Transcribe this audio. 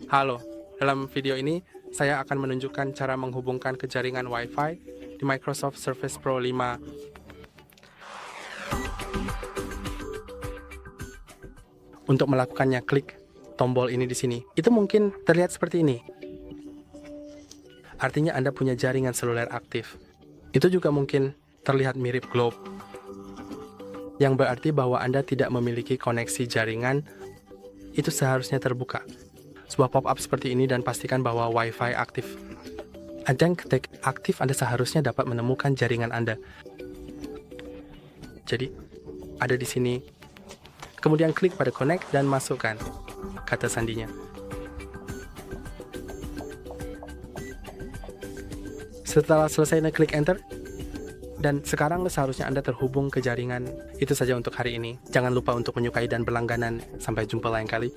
Halo, dalam video ini saya akan menunjukkan cara menghubungkan ke jaringan Wi-Fi di Microsoft Surface Pro 5. Untuk melakukannya, klik tombol ini di sini. Itu mungkin terlihat seperti ini. Artinya Anda punya jaringan seluler aktif. Itu juga mungkin terlihat mirip globe, yang berarti bahwa Anda tidak memiliki koneksi jaringan. Itu seharusnya terbuka. Sebuah pop-up seperti ini dan pastikan bahwa Wi-Fi aktif. Anda ketik aktif, Anda seharusnya dapat menemukan jaringan Anda. Jadi, ada di sini. Kemudian klik pada connect dan masukkan kata sandinya. Setelah selesai, Anda klik enter. Dan sekarang seharusnya Anda terhubung ke jaringan. Itu saja untuk hari ini. Jangan lupa untuk menyukai dan berlangganan. Sampai jumpa lain kali.